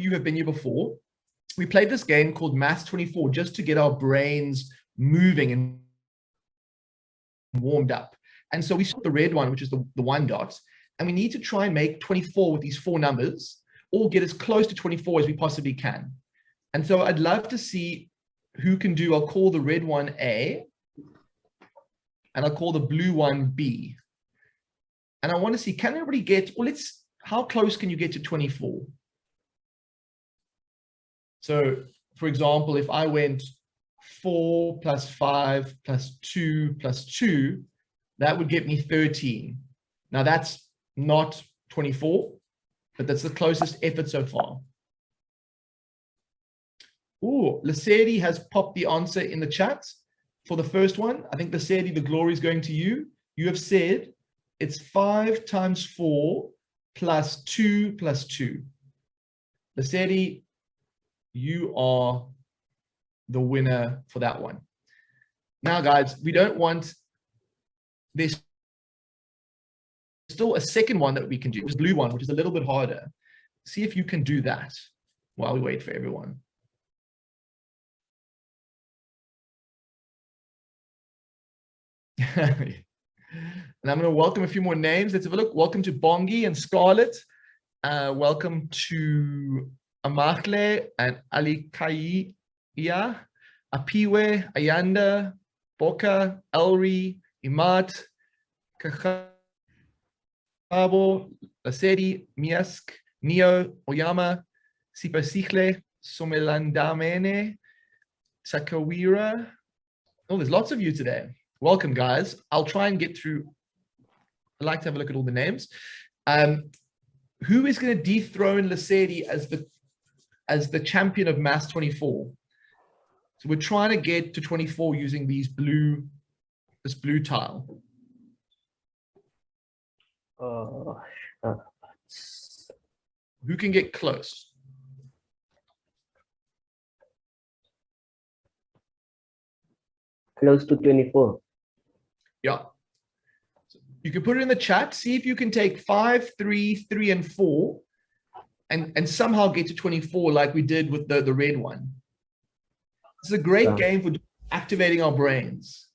you have been here before, we played this game called Maths 24 just to get our brains moving and warmed up. And so we saw the red one, which is the one dot, and we need to try and make 24 with these four numbers, or get as close to 24 as we possibly can. And so I'd love to see who can do, I'll call the red one A, and I'll call the blue one B. And I want to see, can everybody get, well, how close can you get to 24? So, for example, if I went 4 plus 5 plus 2 plus 2, that would get me 13. Now, that's not 24, but that's the closest effort so far. Oh, Lesedi has popped the answer in the chat for the first one. I think Lesedi, the glory is going to you. You have said it's 5 times 4 plus 2 plus 2. Lesedi, you are the winner for that one. Now, guys, we don't want this. Still a second one that we can do, this blue one, which is a little bit harder. See if you can do that while we wait for everyone. And I'm going to welcome a few more names. Let's have a look. Welcome to Bongi and Scarlett. Welcome to Amakle and Alikaiya, Apiwe, Ayanda, Boka, Elri, Imat, Kakabo, Lasedi, Miask, Neo, Oyama, Sipasihle, Somelandamene, Sakawira. Oh, there's lots of you today. Welcome, guys. I'll try and get through. I'd like to have a look at all the names. Who is going to dethrone Lesedi as the champion of Maths 24? So we're trying to get to 24 using this blue tile. Who can get close? Close to 24. Yeah. So you can put it in the chat. See if you can take 5, 3, 3, and 4 and somehow get to 24 like we did with the red one. This is a great game for activating our brains.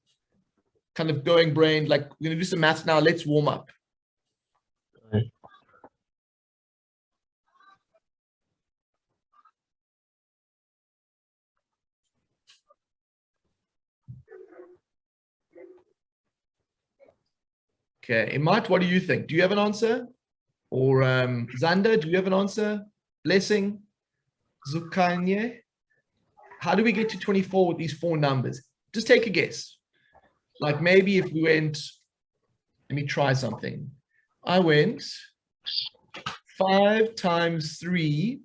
Kind of going brain, like we're going to do some maths now. Let's warm up. Okay, Imat, what do you think? Do you have an answer? Or Zander, do you have an answer? Blessing, Zukanye. How do we get to 24 with these four numbers? Just take a guess. Like maybe if we went, let me try something. I went 5 times 3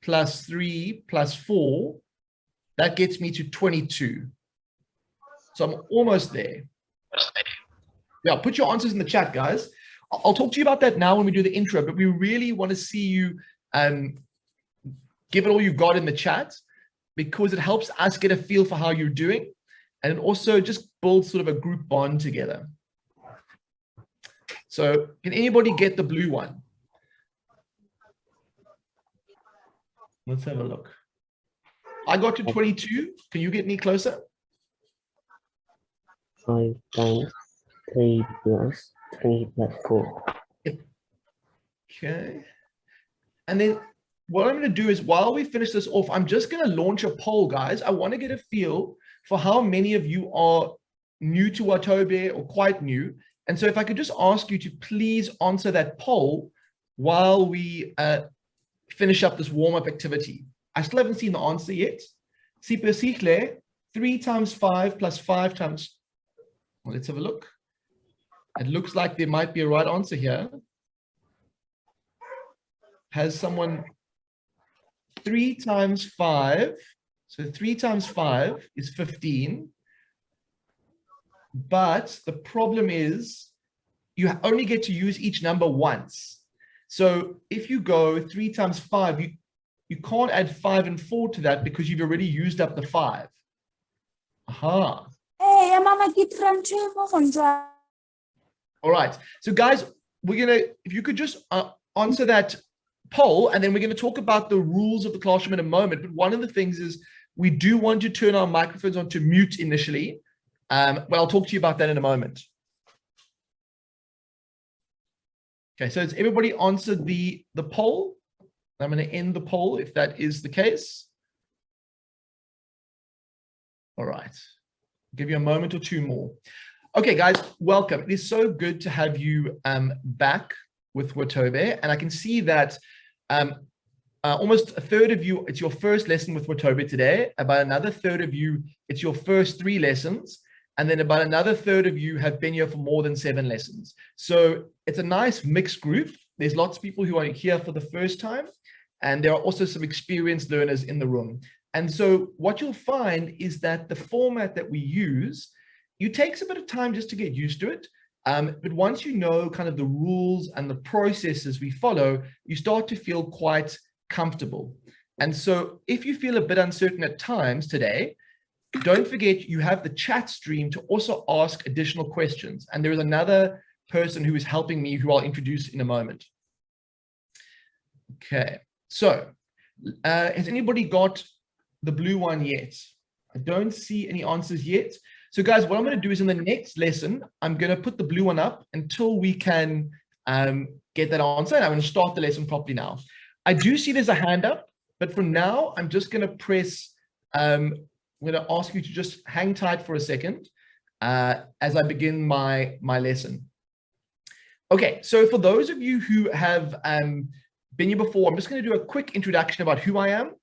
plus 3 plus 4. That gets me to 22. So I'm almost there. Yeah, put your answers in the chat, guys. I'll talk to you about that now when we do the intro, but we really want to see you give it all you got in the chat, because it helps us get a feel for how you're doing, and it also just builds sort of a group bond together. So can anybody get the blue one? Let's have a look. I got to 22. Can you get any closer? 5 times 3 plus 3 plus 4. Okay. And then what I'm going to do is, while we finish this off, I'm just going to launch a poll, guys. I want to get a feel for how many of you are new to Watobe or quite new. And so if I could just ask you to please answer that poll while we finish up this warm-up activity. I still haven't seen the answer yet. Sipesihle, 3 times 5 plus 5 times... Well, let's have a look. It looks like there might be a right answer here. Has someone 3 times 5? So 3 times 5 is 15. But the problem is you only get to use each number once. So if you go 3 times 5, you can't add 5 and 4 to that because you've already used up the 5. Aha. Hey, Mama, get from 2 All right. So guys, we're going to, if you could just answer that poll, and then we're going to talk about the rules of the classroom in a moment. But one of the things is we do want to turn our microphones on to mute initially. But I'll talk to you about that in a moment. Okay, so has everybody answered the poll? I'm going to end the poll if that is the case. All right. I'll give you a moment or two more. Okay, guys, welcome. It is so good to have you back with Watobe. And I can see that almost a third of you, it's your first lesson with Watobe today. About another third of you, it's your first 3 lessons. And then about another third of you have been here for more than 7 lessons. So it's a nice mixed group. There's lots of people who are here for the first time. And there are also some experienced learners in the room. And so what you'll find is that the format that we use, it takes a bit of time just to get used to it. But once you know kind of the rules and the processes we follow, you start to feel quite comfortable. And so if you feel a bit uncertain at times today, don't forget you have the chat stream to also ask additional questions. And there is another person who is helping me who I'll introduce in a moment. Okay, so has anybody got the blue one yet? I don't see any answers yet. So guys, what I'm going to do is in the next lesson, I'm going to put the blue one up until we can get that answer. And I'm going to start the lesson properly now. I do see there's a hand up, but for now, I'm just going to press, I'm going to ask you to just hang tight for a second as I begin my lesson. Okay, so for those of you who have been here before, I'm just going to do a quick introduction about who I am,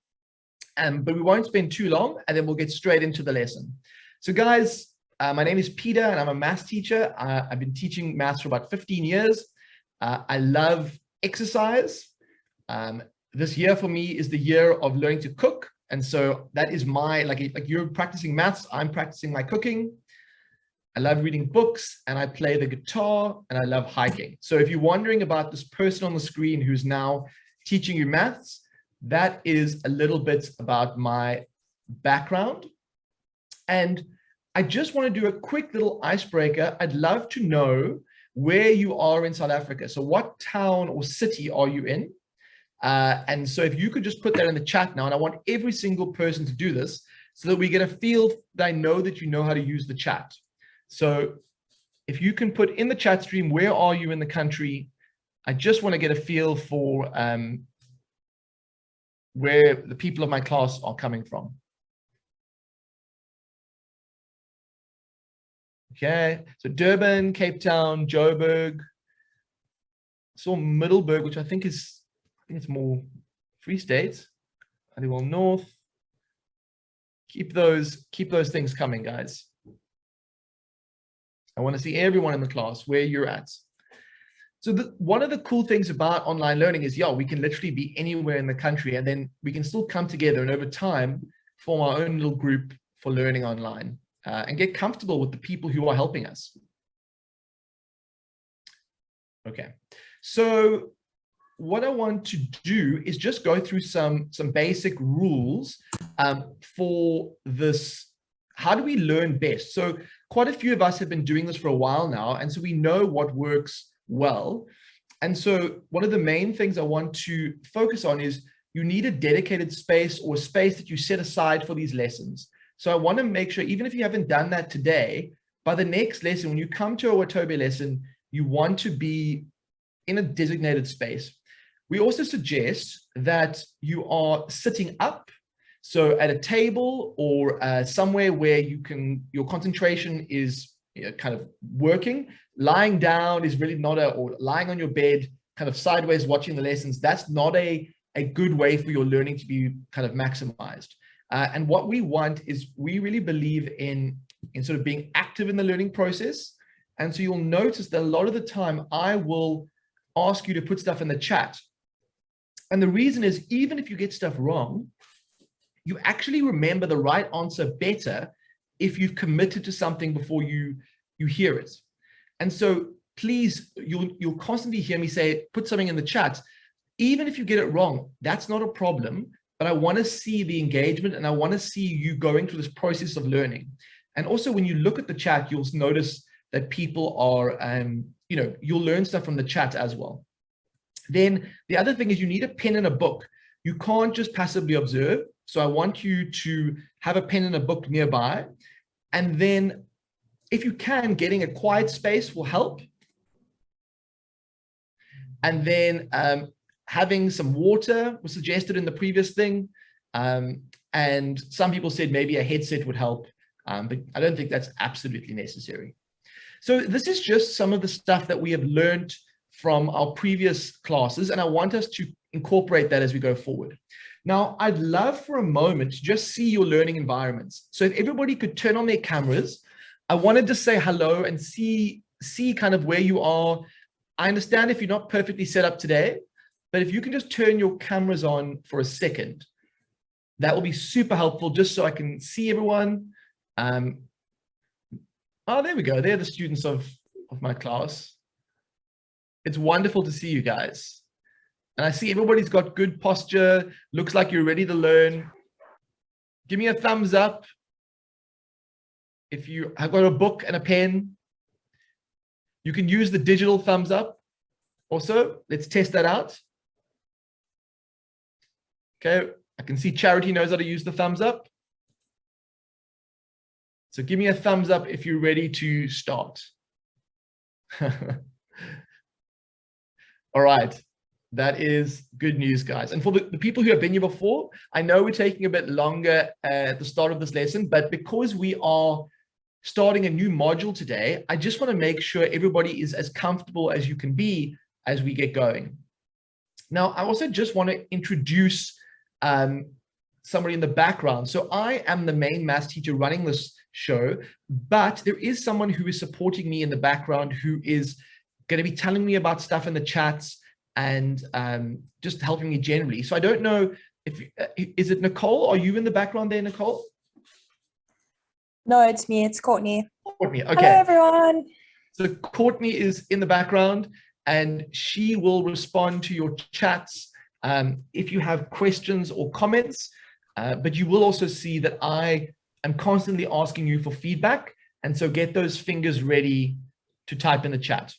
but we won't spend too long, and then we'll get straight into the lesson. So guys, my name is Peter, and I'm a maths teacher. I've been teaching maths for about 15 years. I love exercise. This year for me is the year of learning to cook. And so that is my, like you're practicing maths, I'm practicing my cooking. I love reading books, and I play the guitar, and I love hiking. So if you're wondering about this person on the screen who's now teaching you maths, that is a little bit about my background. And I just want to do a quick little icebreaker. I'd love to know where you are in South Africa. So what town or city are you in? And so if you could just put that in the chat now, and I want every single person to do this so that we get a feel that I know that you know how to use the chat. So if you can put in the chat stream, where are you in the country? I just want to get a feel for where the people of my class are coming from. Okay, so Durban, Cape Town, Joburg, saw Middelburg, which I think it's more Free State, Aliwal North. Keep those things coming, guys. I want to see everyone in the class where you're at. So one of the cool things about online learning is, yeah, we can literally be anywhere in the country, and then we can still come together and over time form our own little group for learning online. And get comfortable with the people who are helping us. Okay, so what I want to do is just go through some basic rules for this. How do we learn best? So quite a few of us have been doing this for a while now, and so we know what works well. And so one of the main things I want to focus on is you need a dedicated space or space that you set aside for these lessons. So I want to make sure, even if you haven't done that today, by the next lesson, when you come to a Watobe lesson, you want to be in a designated space. We also suggest that you are sitting up, so at a table or somewhere where your concentration is kind of working. Lying down is really not or lying on your bed, kind of sideways watching the lessons, that's not a good way for your learning to be kind of maximized. And what we want is we really believe in sort of being active in the learning process. And so you'll notice that a lot of the time I will ask you to put stuff in the chat. And the reason is, even if you get stuff wrong, you actually remember the right answer better if you've committed to something before you hear it. And so please, you'll constantly hear me say, put something in the chat. Even if you get it wrong, that's not a problem. But I want to see the engagement, and I want to see you going through this process of learning. And also when you look at the chat, you'll notice that people are, you'll learn stuff from the chat as well. Then the other thing is you need a pen and a book. You can't just passively observe. So I want you to have a pen and a book nearby. And then if you can, getting a quiet space will help. And then having some water was suggested in the previous thing. And some people said maybe a headset would help, but I don't think that's absolutely necessary. So this is just some of the stuff that we have learned from our previous classes, and I want us to incorporate that as we go forward. Now, I'd love for a moment to just see your learning environments. So if everybody could turn on their cameras, I wanted to say hello and see kind of where you are. I understand if you're not perfectly set up today, but if you can just turn your cameras on for a second, that will be super helpful just so I can see everyone. Oh, there we go. They're the students of my class. It's wonderful to see you guys. And I see everybody's got good posture. Looks like you're ready to learn. Give me a thumbs up if you have got a book and a pen. You can use the digital thumbs up also. Let's test that out. Okay, I can see Charity knows how to use the thumbs up. So give me a thumbs up if you're ready to start. All right, that is good news, guys. And for the people who have been here before, I know we're taking a bit longer at the start of this lesson, but because we are starting a new module today, I just want to make sure everybody is as comfortable as you can be as we get going. Now, I also just want to introduce somebody in the background. So I am the main maths teacher running this show, but there is someone who is supporting me in the background who is going to be telling me about stuff in the chats and just helping me generally. So I don't know if, is it Nicole? Are you in the background there, Nicole? No, it's me. It's Courtney. Courtney, okay. Hello, everyone. So Courtney is in the background and she will respond to your chats if you have questions or comments, but you will also see that I am constantly asking you for feedback. And so get those fingers ready to type in the chat.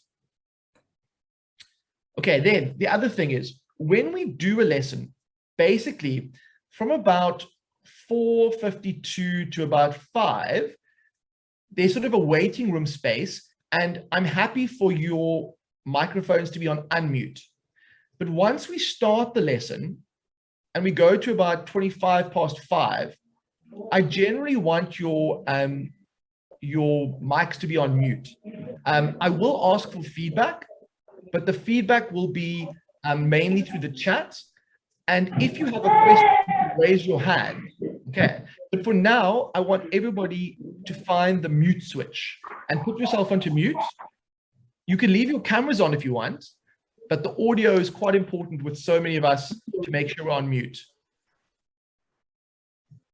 Okay, then the other thing is when we do a lesson, basically from about 4:52 to about 5, there's sort of a waiting room space, and I'm happy for your microphones to be on unmute. But once we start the lesson and we go to about 5:25, I generally want your mics to be on mute. I will ask for feedback, but the feedback will be mainly through the chat. And if you have a question, raise your hand. Okay. But for now, I want everybody to find the mute switch and put yourself onto mute. You can leave your cameras on if you want, but the audio is quite important with so many of us to make sure we're on mute.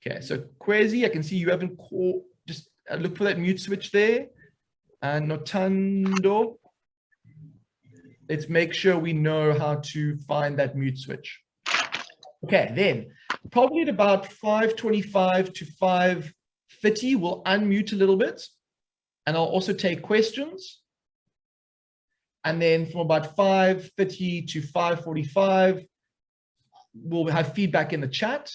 Okay, so Kwezi, I can see you haven't called, just look for that mute switch there. And Notando, let's make sure we know how to find that mute switch. Okay, then probably at about 5:25 to 5:30, we'll unmute a little bit. And I'll also take questions. And then from about 5:30 to 5:45, we'll have feedback in the chat.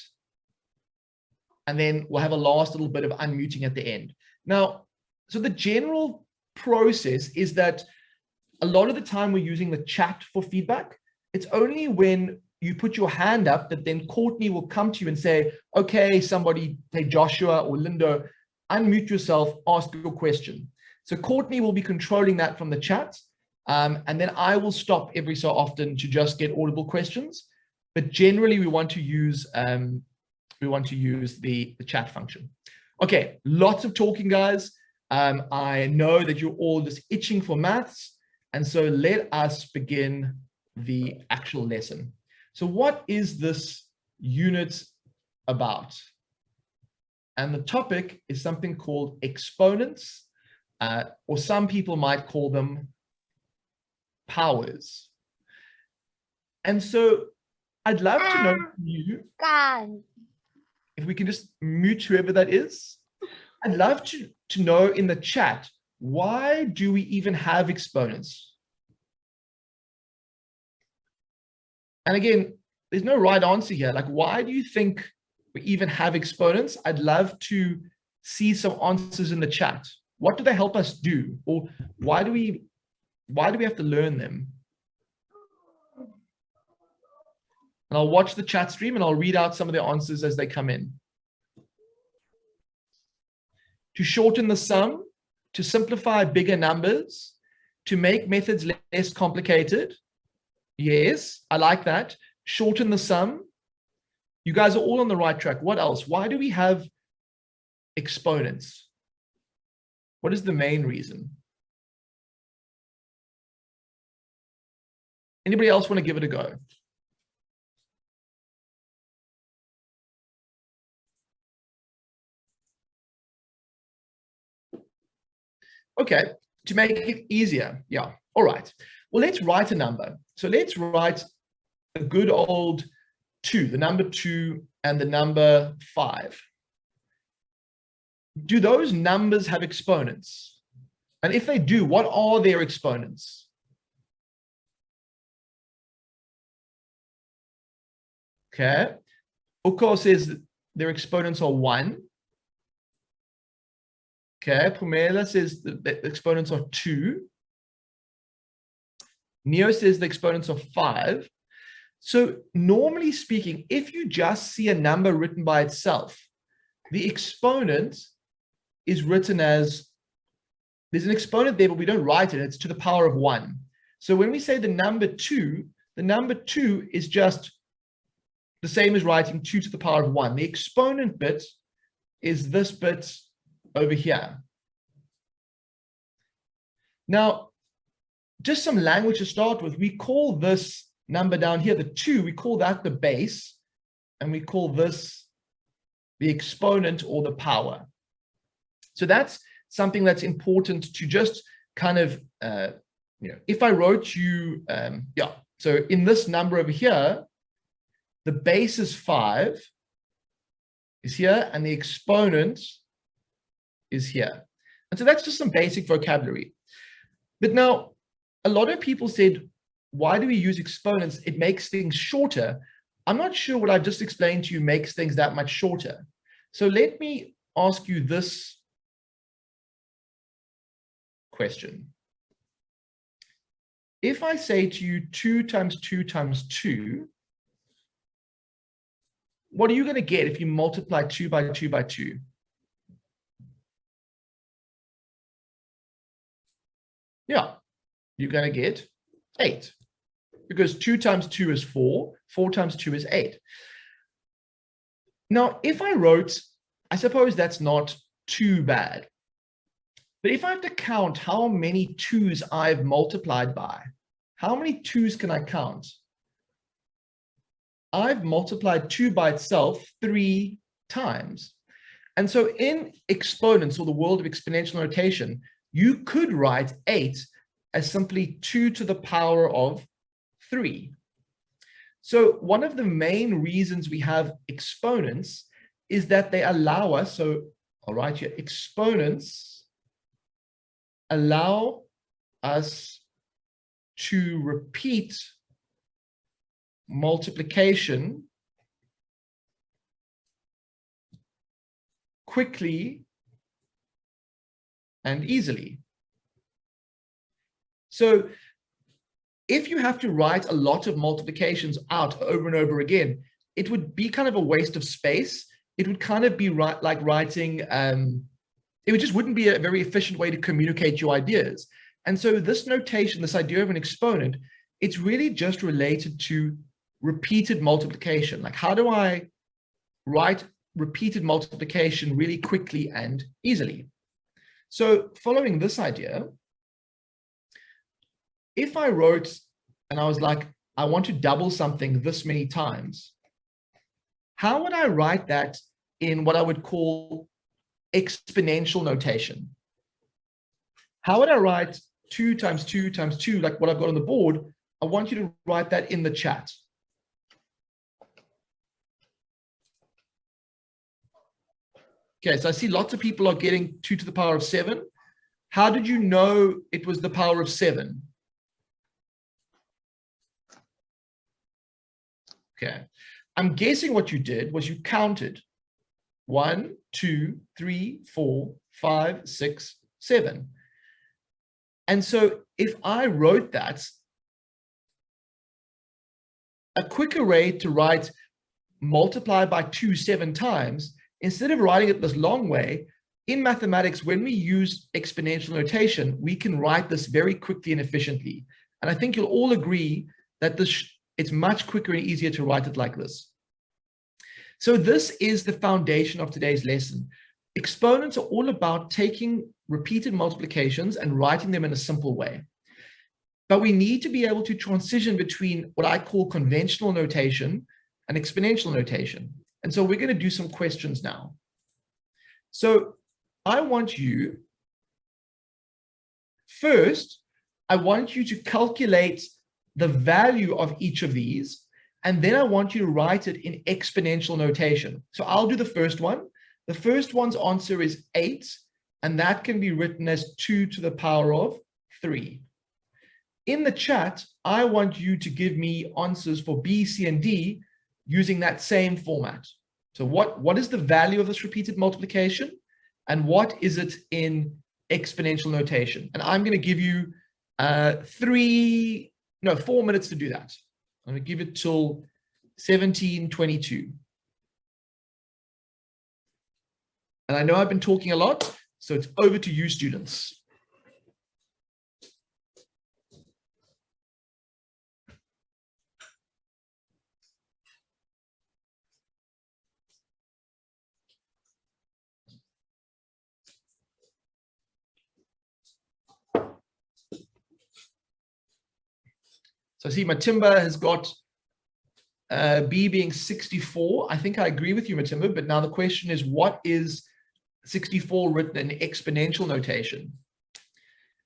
And then we'll have a last little bit of unmuting at the end. Now, so the general process is that a lot of the time we're using the chat for feedback. It's only when you put your hand up that then Courtney will come to you and say, okay, somebody, say Joshua or Lindo, unmute yourself, ask your question. So Courtney will be controlling that from the chat. And then I will stop every so often to just get audible questions. But generally we want to use the chat function. Okay, lots of talking, guys. I know that you're all just itching for maths. And so let us begin the actual lesson. So what is this unit about? And the topic is something called exponents, or some people might call them powers. And so I'd love to know from you, if we can just mute whoever that is. I'd love to know in the chat, why do we even have exponents? And again, there's no right answer here. Like, why do you think we even have exponents? I'd love to see some answers in the chat. What do they help us do? Or why do we have to learn them? And I'll watch the chat stream and I'll read out some of the answers as they come in. To shorten the sum, to simplify bigger numbers, to make methods less complicated. Yes, I like that. Shorten the sum. You guys are all on the right track. What else? Why do we have exponents? What is the main reason? Anybody else want to give it a go? Okay, to make it easier. Yeah, all right. Well, let's write a number. So let's write a good old 2, the number 2 and the number 5. Do those numbers have exponents? And if they do, what are their exponents? Okay. Uko says their exponents are 1. Okay, Pumela says the exponents are 2. Neo says the exponents are 5. So normally speaking, if you just see a number written by itself, the exponent is written as, there's an exponent there, but we don't write it. It's to the power of 1. So when we say the number 2 is just the same as writing 2 to the power of 1. The exponent bit is this bit over here. Now, just some language to start with. We call this number down here, the 2, we call that the base, and we call this the exponent or the power. So that's something that's important to just kind of, if I wrote you, so in this number over here, the base is 5, is here, and the exponent is here. And so that's just some basic vocabulary. But now, a lot of people said, why do we use exponents? It makes things shorter. I'm not sure what I've just explained to you makes things that much shorter. So let me ask you this question. If I say to you 2 times 2 times 2, what are you going to get if you multiply 2 by 2 by 2? Yeah, you're going to get 8. Because 2 times 2 is 4, 4 times 2 is 8. Now, if I wrote, I suppose that's not too bad. But if I have to count how many 2's I've multiplied by, how many 2's can I count? I've multiplied 2 by itself 3 times. And so in exponents, or the world of exponential notation, you could write 8 as simply 2 to the power of 3. So one of the main reasons we have exponents is that they allow us, so I'll write here, exponents allow us to repeat multiplication quickly and easily. So if you have to write a lot of multiplications out over and over again, it would be kind of a waste of space. It would kind of be like writing, it just wouldn't be a very efficient way to communicate your ideas. And so this notation, this idea of an exponent, it's really just related to repeated multiplication. Like, how do I write repeated multiplication really quickly and easily? So following this idea, if I wrote and I was like, I want to double something this many times, how would I write that in what I would call exponential notation? How would I write 2 times 2 times 2, like what I've got on the board? I want you to write that in the chat. Okay, so I see lots of people are getting 2 to the power of 7. How did you know it was the power of 7? Okay. I'm guessing what you did was you counted 1, 2, 3, 4, 5, 6, 7. And so if I wrote that, a quicker way to write multiply by 2 7 times, instead of writing it this long way, in mathematics, when we use exponential notation, we can write this very quickly and efficiently. And I think you'll all agree that it's much quicker and easier to write it like this. So this is the foundation of today's lesson. Exponents are all about taking repeated multiplications and writing them in a simple way. But we need to be able to transition between what I call conventional notation and exponential notation. And so we're going to do some questions now. So I want you, first, I want you to calculate the value of each of these, and then I want you to write it in exponential notation. So I'll do the first one. The first one's answer is 8, and that can be written as 2 to the power of 3. In the chat, I want you to give me answers for B, C, and D using that same format. So what is the value of this repeated multiplication? And what is it in exponential notation? And I'm going to give you 4 minutes to do that. I'm going to give it till 17:22. And I know I've been talking a lot, so it's over to you, students. So I see Matimba has got B being 64. I think I agree with you, Matimba, but now the question is, what is 64 written in exponential notation?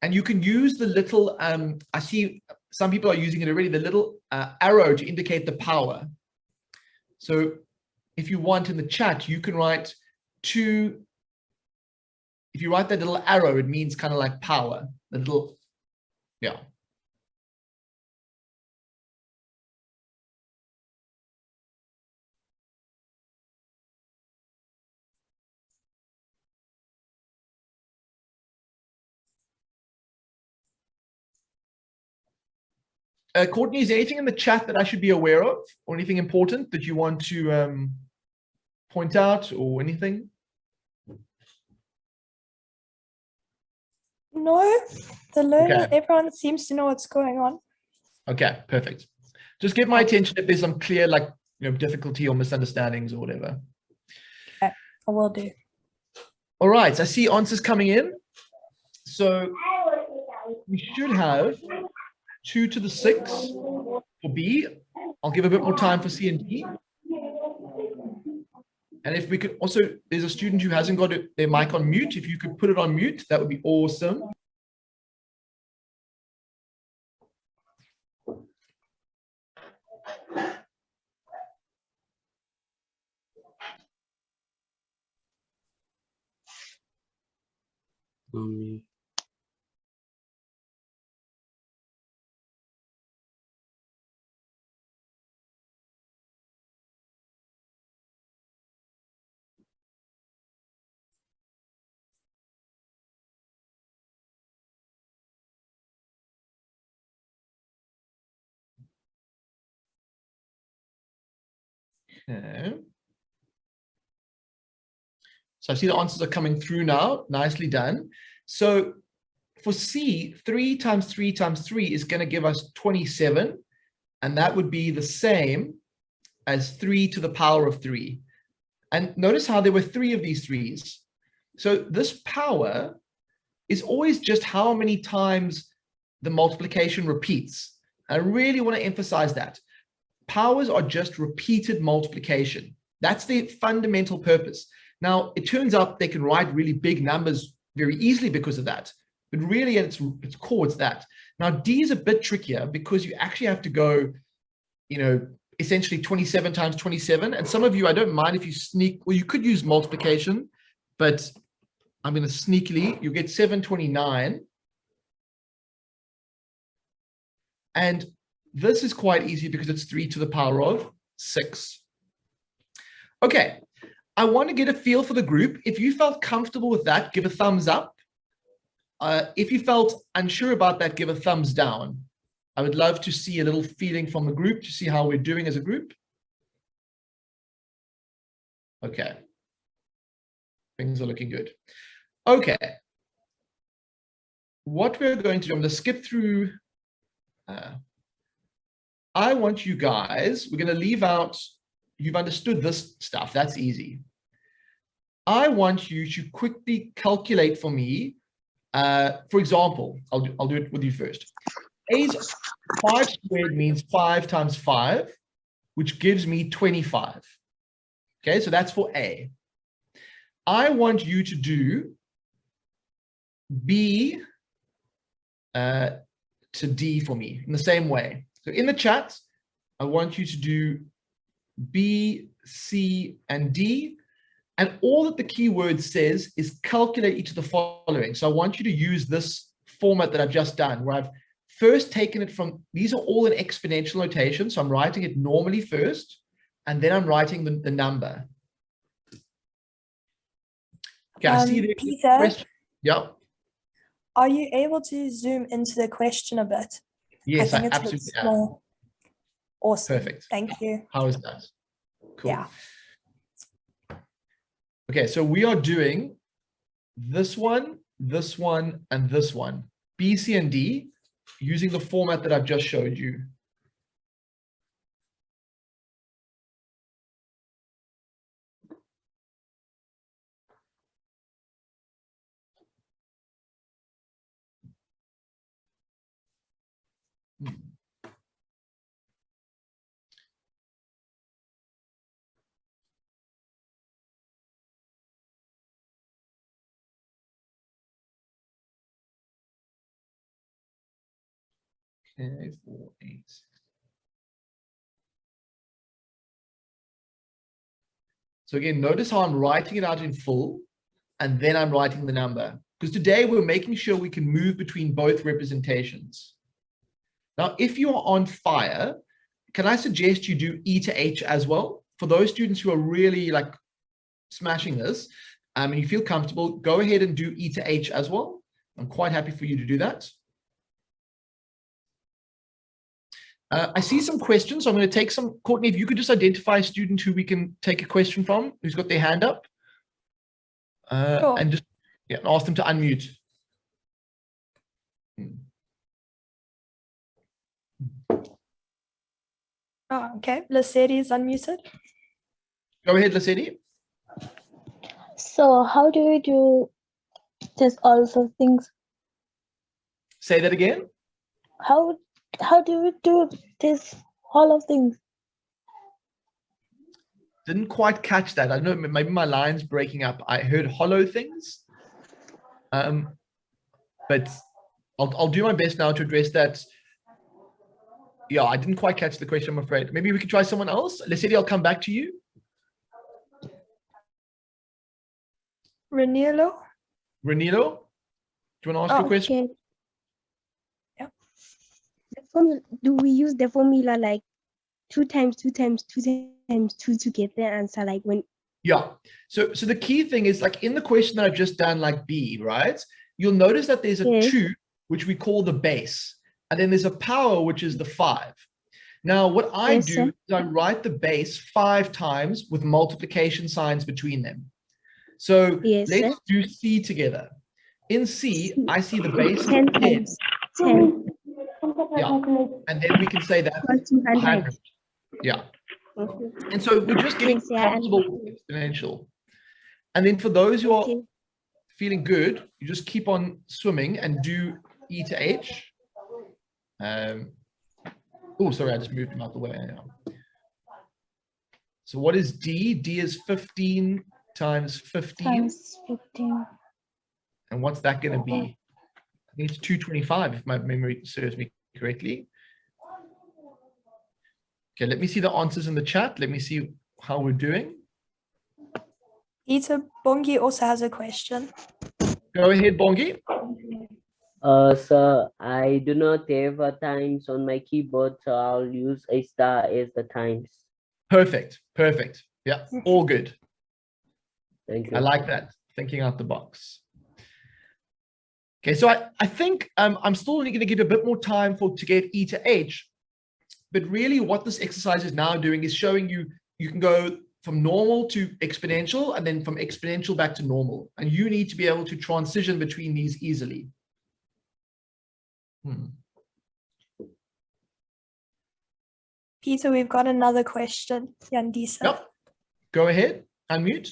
And you can use the little, I see some people are using it already, the little arrow to indicate the power. So if you want in the chat, you can write 2. If you write that little arrow, it means kind of like power, the little, yeah. Courtney, is there anything in the chat that I should be aware of, or anything important that you want to point out, or anything? No, the learner, Okay. everyone seems to know what's going on. Okay, perfect. Just get my attention if there's some clear, like, difficulty or misunderstandings or whatever. Okay, I will do. All right, I see answers coming in. So we should have 2 to the 6 for B. I'll give a bit more time for C and D. And if we could also, there's a student who hasn't got their mic on mute. If you could put it on mute, that would be awesome. Okay. So I see the answers are coming through now. Nicely done. So for C, 3 times 3 times 3 is going to give us 27. And that would be the same as 3 to the power of 3. And notice how there were 3 of these 3s. So this power is always just how many times the multiplication repeats. I really want to emphasize that. Powers are just repeated multiplication. That's the fundamental purpose. Now, it turns out they can write really big numbers very easily because of that. But really, at its core, it's that. Now, D is a bit trickier because you actually have to go, essentially 27 times 27. And some of you, I don't mind if you sneak, well, you could use multiplication, but I'm going to sneakily, you get 729. And this is quite easy because it's 3 to the power of 6. Okay, I want to get a feel for the group. If you felt comfortable with that, give a thumbs up. If you felt unsure about that, give a thumbs down. I would love to see a little feeling from the group to see how we're doing as a group. Okay. Things are looking good. Okay. What we're going to do, I'm going to skip through. I want you guys, we're going to leave out, you've understood this stuff. That's easy. I want you to quickly calculate for me. For example, I'll do it with you first. A's 5 squared means 5 times 5, which gives me 25. Okay, so that's for A. I want you to do B to D for me in the same way. So in the chat, I want you to do B, C, and D. And all that the keyword says is calculate each of the following. So I want you to use this format that I've just done, where I've first taken it from, these are all in exponential notation. So I'm writing it normally first, and then I'm writing the number. Okay, I see the Peter, question. Yeah. are you able to zoom into the question a bit? Yes, I it's a bit absolutely am. small. Awesome. Perfect. Thank you. How is that? Cool. Yeah. Okay, so we are doing this one, and this one. B, C, and D, using the format that I've just showed you. Okay, 4, 8, 6. So again, notice how I'm writing it out in full, and then I'm writing the number. Because today we're making sure we can move between both representations. Now, if you're on fire, can I suggest you do E to H as well? For those students who are really like smashing this, and you feel comfortable, go ahead and do E to H as well. I'm quite happy for you to do that. I see some questions. So I'm going to take some. Courtney, if you could just identify a student who we can take a question from, who's got their hand up. Sure. And just ask them to unmute. Oh, okay. Lissetti is unmuted. Go ahead, Lissetti. So how do you do this also things? Say that again. How do you do this all of things? Didn't quite catch that. I don't know, maybe my line's breaking up. I heard hollow things. But I'll do my best now to address that. Yeah, I didn't quite catch the question, I'm afraid. Maybe we could try someone else. Lissetti, I'll come back to you. Ranilo? Ranilo, do you want to ask your question? Okay. Yeah. Do we use the formula like 2 times 2 times 2 times 2 to get the answer? Like when? Yeah. So the key thing is like in the question that I've just done, like B, right? You'll notice that there's a Yes. 2, which we call the base. And then there's a power, which is the 5. Now, what I Yes, do sir. is I write the base 5 times with multiplication signs between them. So Yes, let's sir. do C together. In C, I see the base 10 of 10. times 10 Yeah. And then we can say that equals to 100. 100. Yeah. Okay. And so we're just getting Yes, yeah, comfortable with exponential. And then for those who are Okay. feeling good, you just keep on swimming and do E to H. Oh, sorry, I just moved them out the way. So what is D? D is 15 times 15. Times 15. And what's that going to be? I think it's 225 if my memory serves me correctly. Okay, let me see the answers in the chat. Let me see how we're doing. Peter Bongi also has a question. Go ahead, Bongi. So I do not have a times on my keyboard, so I'll use a star as the times. Perfect. Perfect. Yeah, all good. Thank you. I like that. Thinking out the box. Okay, so I think I'm still only going to give a bit more time to get E to H. But really what this exercise is now doing is showing you can go from normal to exponential and then from exponential back to normal. And you need to be able to transition between these easily. Peter, we've got another question. Yandisa. Yep. Go ahead. Unmute.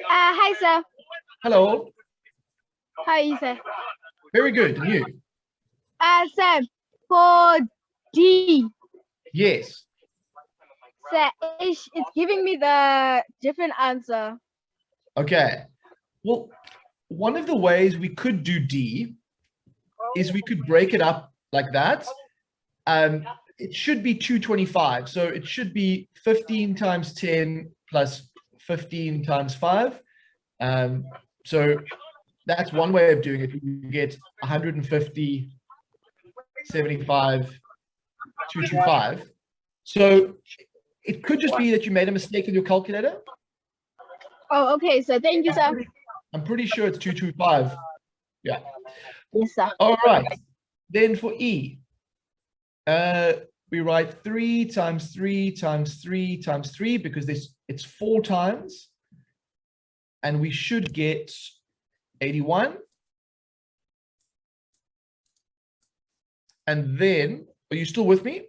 Hi, sir. Hello. How are you, sir? Very good. And you? Sir, for D, Yes. sir, it's giving me the different answer. Okay. Well, one of the ways we could do D is we could break it up like that. It should be 225. So it should be 15 times 10 plus 15 times 5. So that's one way of doing it. You get 150, 75, 225. So it could just be that you made a mistake in your calculator. Oh, okay, sir. Thank you, sir. I'm pretty sure it's 225. Yeah. Yes, sir. All right. Then for E, we write 3 times 3 times 3 times 3 because it's 4 times. And we should get 81. And then, are you still with me?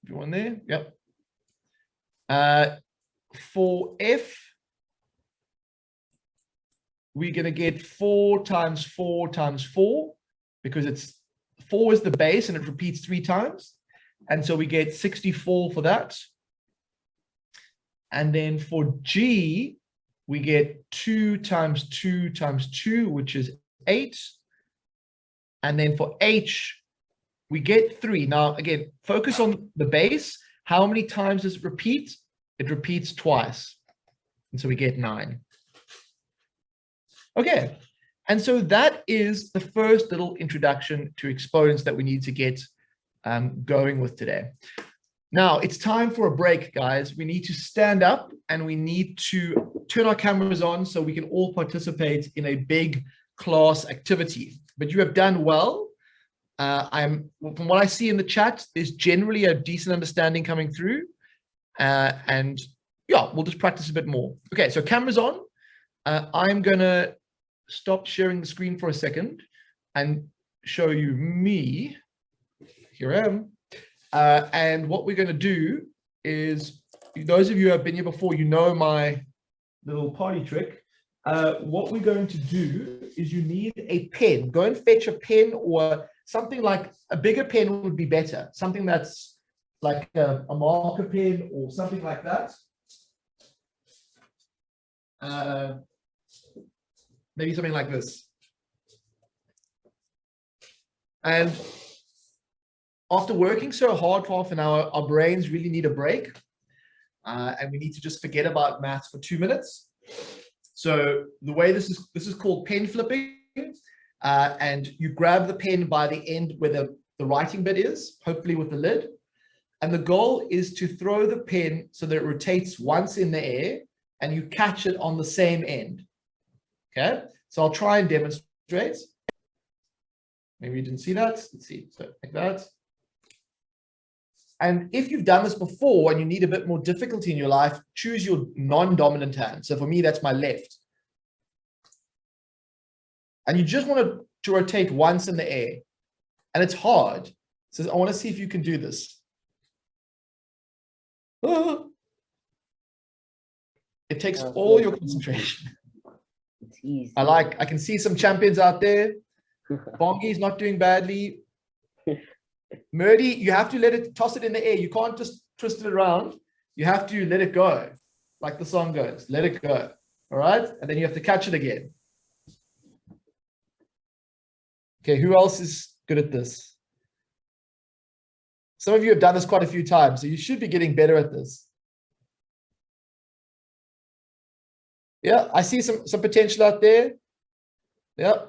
Everyone there? Yep. For F, we're going to get 4 times 4 times 4 because it's 4 is the base and it repeats 3 times. And so we get 64 for that. And then for G, we get 2 times 2 times 2, which is 8. And then for H, we get 3. Now, again, focus on the base. How many times does it repeat? It repeats twice. And so we get 9. Okay. And so that is the first little introduction to exponents that we need to get going with today. Now it's time for a break, guys. We need to stand up and we need to turn our cameras on so we can all participate in a big class activity. But you have done well. From what I see in the chat, there's generally a decent understanding coming through. And yeah, we'll just practice a bit more. Okay, so cameras on. I'm gonna stop sharing the screen for a second and show you me. Here I am. And what we're going to do is, those of you who have been here before, you know my little party trick. What we're going to do is you need a pen. Go and fetch a pen, or something like a bigger pen would be better. Something that's like a marker pen or something like that. Maybe something like this. And after working so hard for half an hour, our brains really need a break. And we need to just forget about maths for 2 minutes. So the way this is called pen flipping. And you grab the pen by the end where the writing bit is, hopefully with the lid. And the goal is to throw the pen so that it rotates once in the air and you catch it on the same end. Okay, so I'll try and demonstrate. Maybe you didn't see that. Let's see, so like that. And if you've done this before and you need a bit more difficulty in your life, choose your non-dominant hand. So for me, that's my left. And you just want to rotate once in the air. And it's hard. So I want to see if you can do this. It takes all your concentration. It's easy. I can see some champions out there. Bongi's not doing badly. Murdy, you have to toss it in the air. You can't just twist it around. You have to let it go, like the song goes. Let it go. All right? And then you have to catch it again. Okay, who else is good at this? Some of you have done this quite a few times, so you should be getting better at this. Yeah, I see some potential out there. Yeah,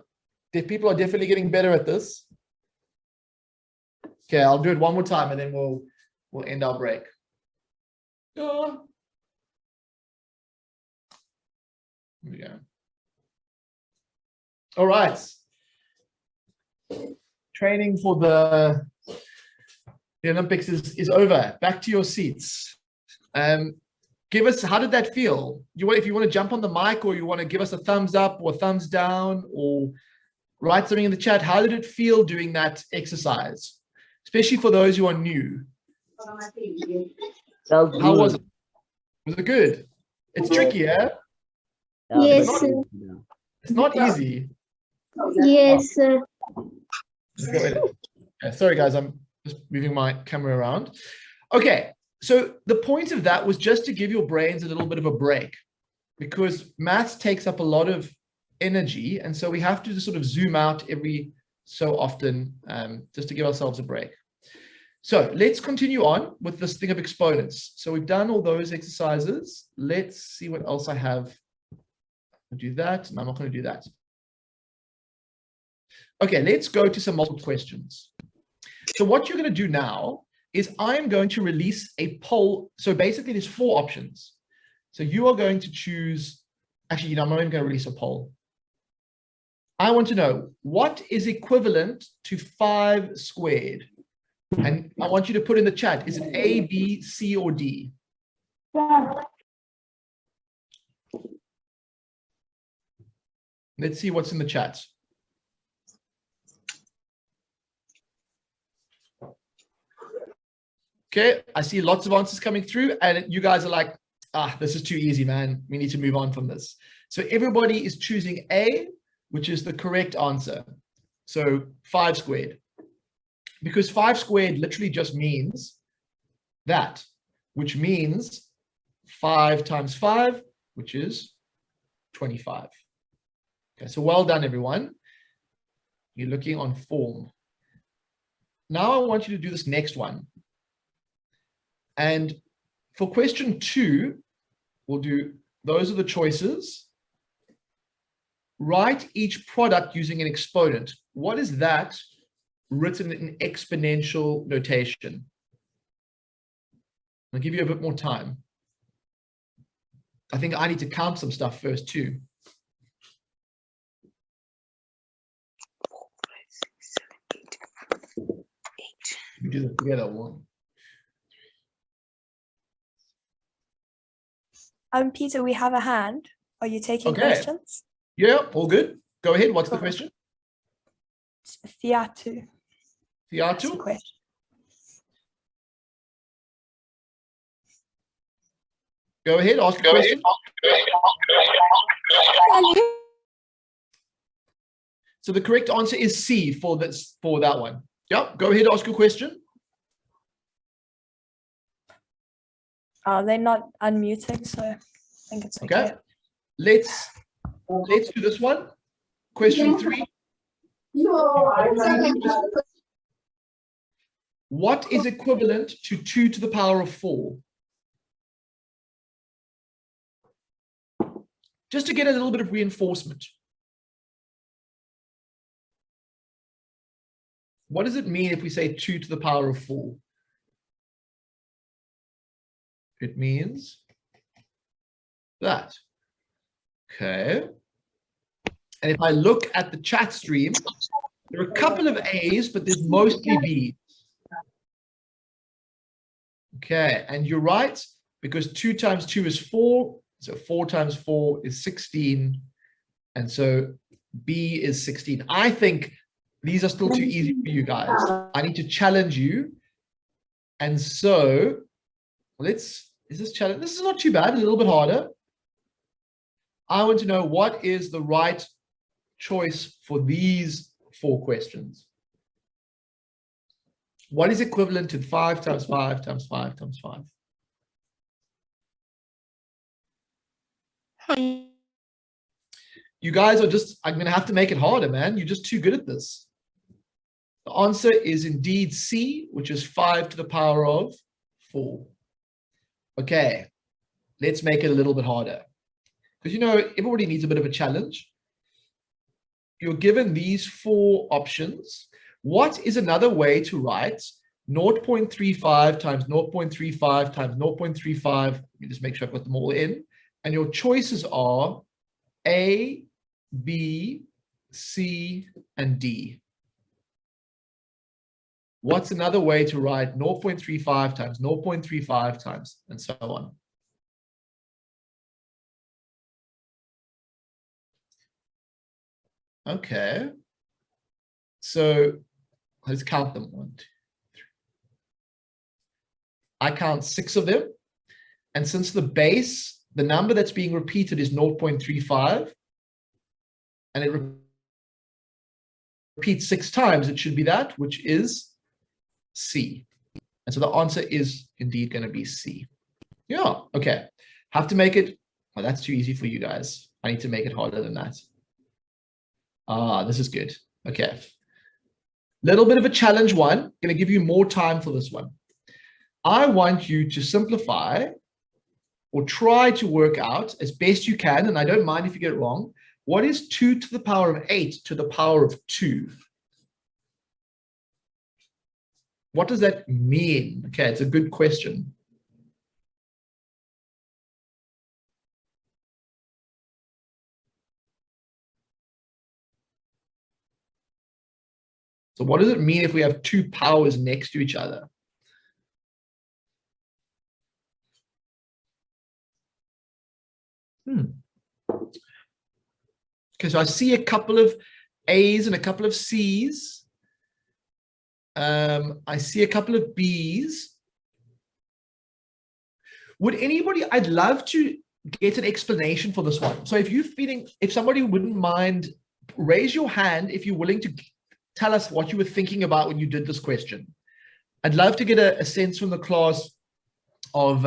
people are definitely getting better at this. Okay, I'll do it one more time and then we'll end our break. Here we go. All right. Training for the Olympics is over. Back to your seats. Give us, how did that feel? If you want to jump on the mic, or you want to give us a thumbs up or thumbs down, or write something in the chat. How did it feel doing that exercise? Especially for those who are new. How was it? Was it good? It's tricky, yeah? Yes, It's not easy. yes, sir. Okay, sorry, guys, I'm just moving my camera around. Okay, so the point of that was just to give your brains a little bit of a break, because maths takes up a lot of energy, and so we have to just sort of zoom out every so often, just to give ourselves a break. So let's continue on with this thing of exponents. So we've done all those exercises. Let's see what else I have. I'll do that. No, I'm not going to do that. Okay, let's go to some multiple questions. So what you're going to do now is I'm going to release a poll. So basically there's 4 options. So you are going to choose, actually, I'm not even going to release a poll. I want to know what is equivalent to 5 squared. And I want you to put in the chat, is it A, B, C, or D? Let's see what's in the chat. Okay, I see lots of answers coming through, and you guys are like, this is too easy, man. We need to move on from this. So everybody is choosing A, which is the correct answer. So 5 squared. Because 5 squared literally just means that, which means 5 times 5, which is 25. Okay, so well done, everyone. You're looking on form. Now I want you to do this next one. And for question 2, we'll do, those are the choices. Write each product using an exponent. What is that written in exponential notation? I'll give you a bit more time. I think I need to count some stuff first too. We do that together. 1. Peter, we have a hand. Are you taking questions? Yeah, all good. Go ahead. What's the question? Theatu. Theatu? Question. Go ahead, ask the question. So the correct answer is C for that one. Yep, go ahead, ask your question. They're not unmuting, so I think it's okay. Let's do this one. Question 3. What is equivalent to 2 to the power of 4? Just to get a little bit of reinforcement. What does it mean if we say 2 to the power of 4? It means that. Okay. And if I look at the chat stream, there are a couple of A's, but there's mostly B's. Okay, and you're right, because 2 times 2 is 4, so 4 times 4 is 16, and so B is 16. I think these are still too easy for you guys. I need to challenge you, and so is this challenge? This is not too bad, a little bit harder. I want to know what is the right choice for these 4 questions. What is equivalent to 5 times 5 times 5 times 5? You guys are just, I'm going to have to make it harder, man. You're just too good at this. The answer is indeed C, which is 5 to the power of 4. Okay, let's make it a little bit harder. Because, you know, everybody needs a bit of a challenge. You're given these 4 options. What is another way to write 0.35 times 0.35 times 0.35? Let me just make sure I've got them all in. And your choices are A, B, C, and D. What's another way to write 0.35 times 0.35 times, and so on? Okay. So let's count them. 1, 2, 3. I count 6 of them. And since the base, the number that's being repeated is 0.35, and it repeats 6 times, it should be that, which is C. And so the answer is indeed going to be C. Yeah, okay. Have to make it, well, that's too easy for you guys. I need to make it harder than that. Ah, this is good. Okay. Little bit of a challenge one. Going to give you more time for this one. I want you to simplify or try to work out as best you can, and I don't mind if you get it wrong, what is 2 to the power of 8 to the power of 2? What does that mean? Okay, it's a good question. So what does it mean if we have 2 powers next to each other? Okay, so I see a couple of A's and a couple of C's. I see a couple of B's. Would anybody, I'd love to get an explanation for this one. So if you're feeling, if somebody wouldn't mind, raise your hand if you're willing to tell us what you were thinking about when you did this question. I'd love to get a sense from the class of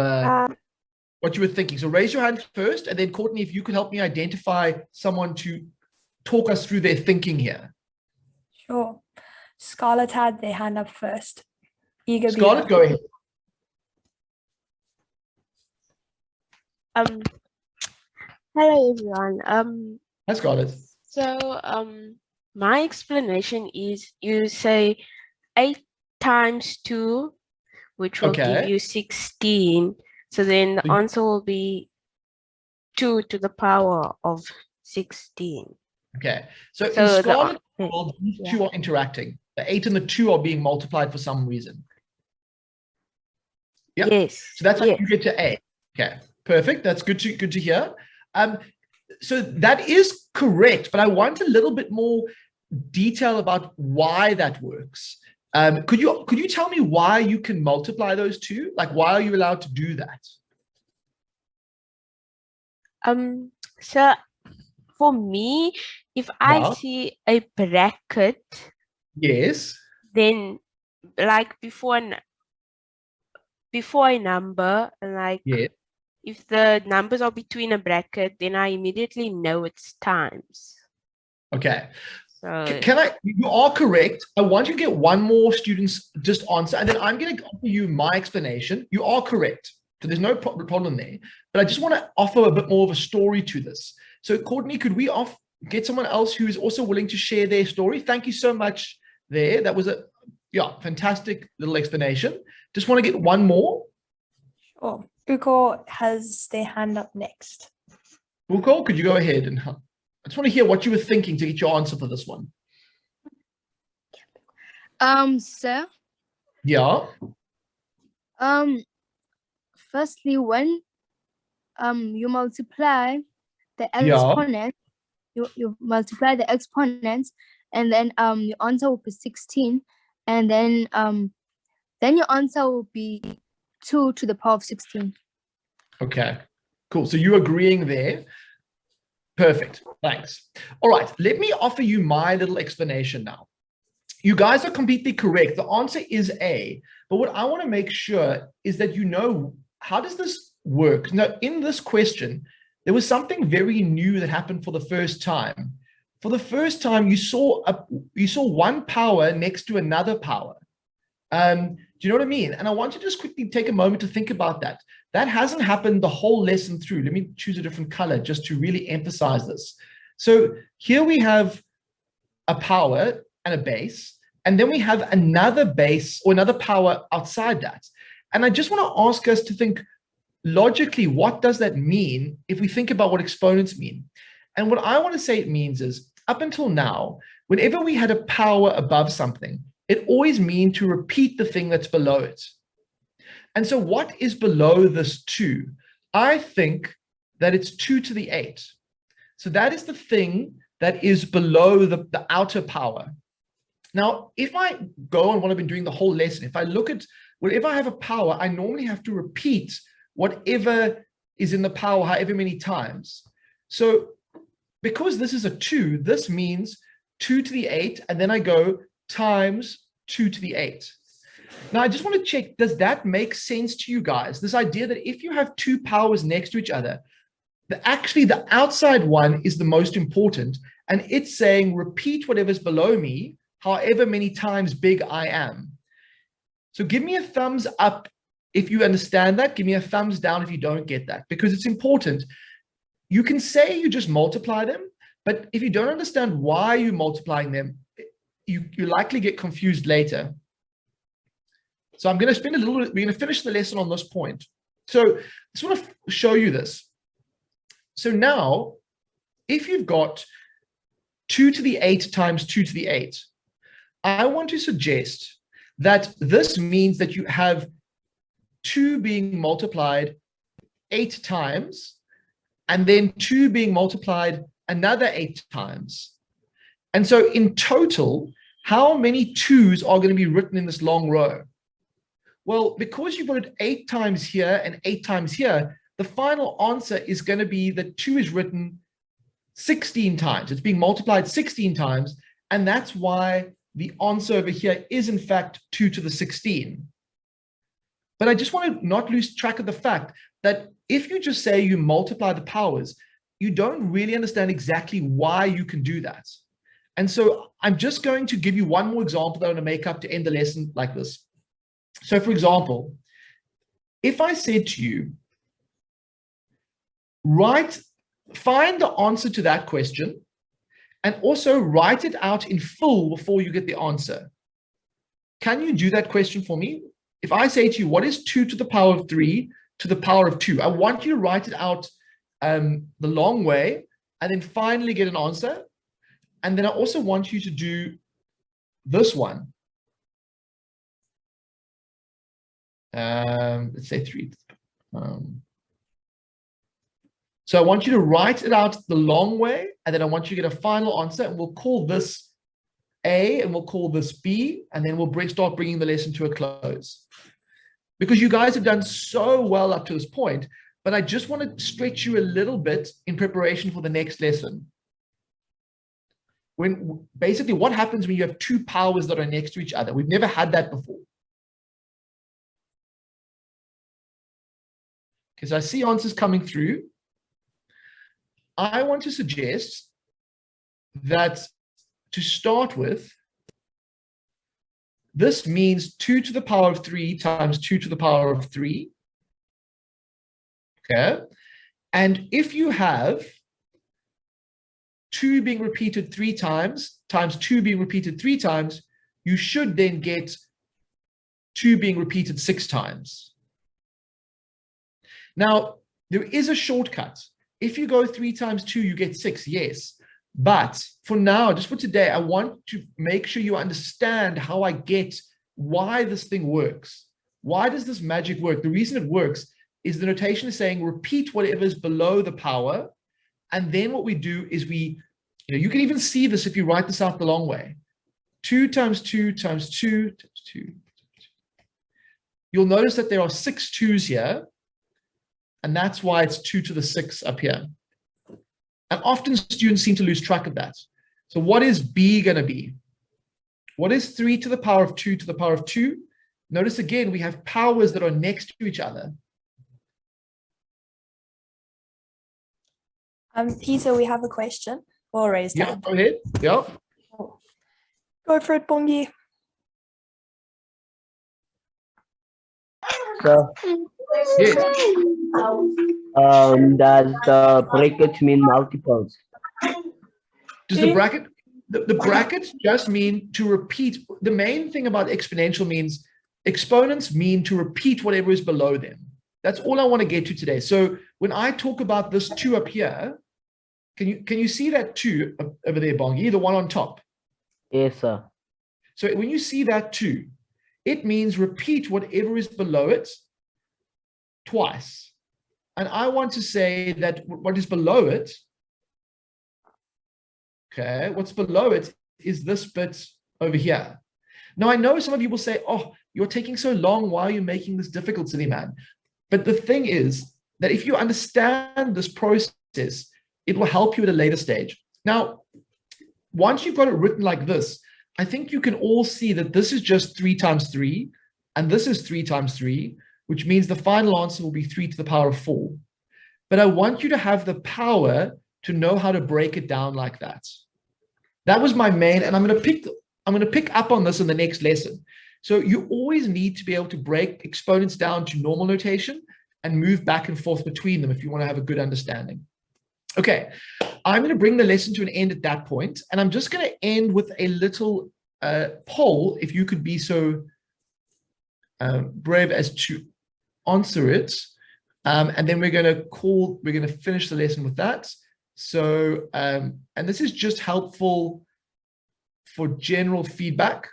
what you were thinking. So raise your hand first, and then Courtney, if you could help me identify someone to talk us through their thinking here. Sure. Scarlett had their hand up first. Eager Scarlett, go ahead. Hello everyone. Hi, Scarlett. So my explanation is you say 8 times 2, which will give you 16. So then the answer will be 2 to the power of 16. Okay. So in So Scarlett, well, these two are interacting. The 8 and the 2 are being multiplied for some reason. Yeah. Yes. So that's how yes. you get to A. Okay. Perfect. That's good to hear. So that is correct, but I want a little bit more detail about why that works. Could you tell me why you can multiply those two? Like, why are you allowed to do that? So for me, if I see a bracket, yes, then like before a number, like if the numbers are between a bracket, then I immediately know it's times. Okay. So you are correct. I want you to get one more student's just answer, and then I'm going to offer you my explanation. You are correct. So there's no problem there. But I just want to offer a bit more of a story to this. So Courtney, could we get someone else who is also willing to share their story? Thank you so much there. That was a fantastic little explanation. Just want to get one more. Sure. Uko has their hand up next. Uko, could you go ahead and help? I just want to hear what you were thinking to get your answer for this one. Sir. Yeah. Firstly, when you multiply the exponent, you multiply the exponents, and then your answer will be 16, and then your answer will be 2 to the power of 16. Okay, cool. So you agreeing there? Perfect. Thanks. All right. Let me offer you my little explanation now. You guys are completely correct. The answer is A. But what I want to make sure is that you know, how does this work? Now, in this question, there was something very new that happened for the first time. For the first time, you saw one power next to another power. Do you know what I mean? And I want you to just quickly take a moment to think about that. That hasn't happened the whole lesson through. Let me choose a different color just to really emphasize this. So here we have a power and a base, And then we have another base or another power outside that. And I just want to ask us to think logically, what does that mean if we think about what exponents mean? And what I want to say it means is, up until now, whenever we had a power above something, it always means to repeat the thing that's below it. And so what is below this 2? I think that it's 2 to the 8. So that is the thing that is below the outer power. Now, if I go on what I've been doing the whole lesson, if I look at whenever I have a power, I normally have to repeat whatever is in the power however many times. So because this is a 2, this means 2 to the 8, and then I go times 2 to the 8. Now, I just want to check, does that make sense to you guys? This idea that if you have 2 powers next to each other, actually the outside one is the most important, and it's saying repeat whatever's below me, however many times big I am. So give me a thumbs up if you understand that. Give me a thumbs down if you don't get that, because it's important. You can say you just multiply them, but if you don't understand why you're multiplying them, you likely get confused later. So I'm going to spend a little bit, we're going to finish the lesson on this point. So I just want to show you this. So now, if you've got 2 to the 8 times 2 to the 8, I want to suggest that this means that you have 2 being multiplied 8 times, and then 2 being multiplied another 8 times. And so in total, how many 2's are going to be written in this long row? Well, because you've got it 8 times here and 8 times here, the final answer is going to be that 2 is written 16 times. It's being multiplied 16 times, and that's why the answer over here is in fact 2 to the 16. But I just want to not lose track of the fact that if you just say you multiply the powers, you don't really understand exactly why you can do that. And so I'm just going to give you one more example that I want to make up to end the lesson like this. So for example, if I said to you, find the answer to that question and also write it out in full before you get the answer. Can you do that question for me? If I say to you, what is 2 to the power of 3 to the power of 2? I want you to write it out the long way and then finally get an answer. And then I also want you to do this one. Let's say 3. So I want you to write it out the long way, and then I want you to get a final answer, and we'll call this A, and we'll call this B, and then we'll start bringing the lesson to a close. Because you guys have done so well up to this point, but I just want to stretch you a little bit in preparation for the next lesson. Basically, what happens when you have 2 powers that are next to each other? We've never had that before. Because I see answers coming through. I want to suggest that to start with, this means 2 to the power of 3 times 2 to the power of 3. Okay. And if you have 2 being repeated 3 times 2 being repeated 3 times, you should then get 2 being repeated 6 times. Now, there is a shortcut. If you go 3 times 2, you get 6, yes. But for now, just for today, I want to make sure you understand how I get why this thing works. Why does this magic work? The reason it works is the notation is saying repeat whatever is below the power. And then what we do is you can even see this if you write this out the long way. 2 times 2 times 2 times 2. You'll notice that there are 6 2's here. And that's why it's 2 to the 6 up here. And often students seem to lose track of that. So what is B going to be? What is 3 to the power of 2 to the power of 2? Notice again, we have powers that are next to each other. Peter, we have a question or raised hand. Go ahead. Yeah. Go for it, Bongi. So, Yes. does the bracket mean multiples? Does the bracket? the brackets just mean to repeat. The main thing about exponential means exponents mean to repeat whatever is below them. That's all I want to get to today. So when I talk about this 2 up here, can you see that 2 over there, Bongi, the one on top? Yes, sir. So when you see that 2, it means repeat whatever is below it twice. And I want to say that what is below it, okay, what's below it is this bit over here. Now, I know some of you will say, oh, you're taking so long. Why are you making this difficult, Silly Man? But the thing is that if you understand this process, it will help you at a later stage. Now, once you've got it written like this, I think you can all see that this is just 3 times 3, and this is 3 times 3, which means the final answer will be 3 to the power of 4. But I want you to have the power to know how to break it down like that. That was my main, and I'm going to pick up on this in the next lesson. So you always need to be able to break exponents down to normal notation and move back and forth between them if you want to have a good understanding. Okay, I'm going to bring the lesson to an end at that point, and I'm just going to end with a little poll, if you could be so brave as to answer it. And then we're going to finish the lesson with that. So, and this is just helpful for general feedback.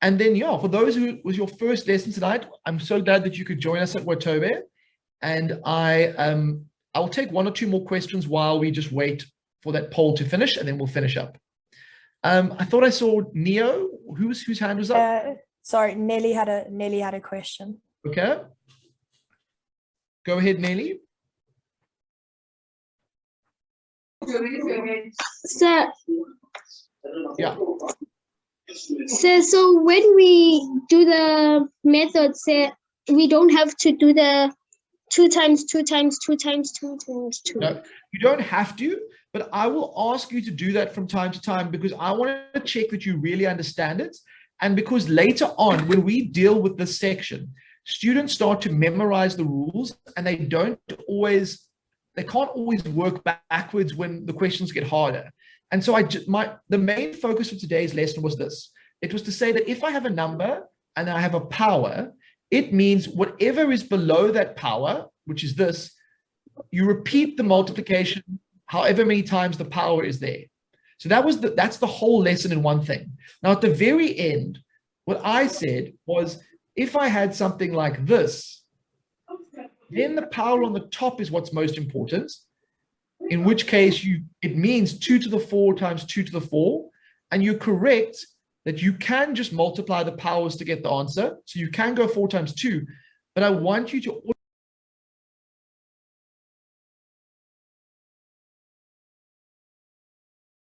And then, yeah, for those who was your first lesson tonight, I'm so glad that you could join us at Watobe. And I'll take 1 or 2 more questions while we just wait for that poll to finish, and then we'll finish up. I thought I saw Neo, whose hand was up? Sorry, Nelly had a question. Okay. Go ahead, Nelly. So, Yeah. so when we do the method, say we don't have to do the 2 times 2 times 2 times 2 times 2. No, you don't have to, but I will ask you to do that from time to time because I want to check that you really understand it. And because later on, when we deal with this section, students start to memorize the rules and they can't always work backwards when the questions get harder. And so the main focus of today's lesson was this. It was to say that if I have a number and I have a power, it means whatever is below that power, which is this, you repeat the multiplication however many times the power is there. So that's the whole lesson in one thing. Now, at the very end, what I said was, if I had something like this, then the power on the top is what's most important, in which case it means 2 to the 4 times 2 to the 4, and you're correct that you can just multiply the powers to get the answer. So you can go 4 times 2, but I want you to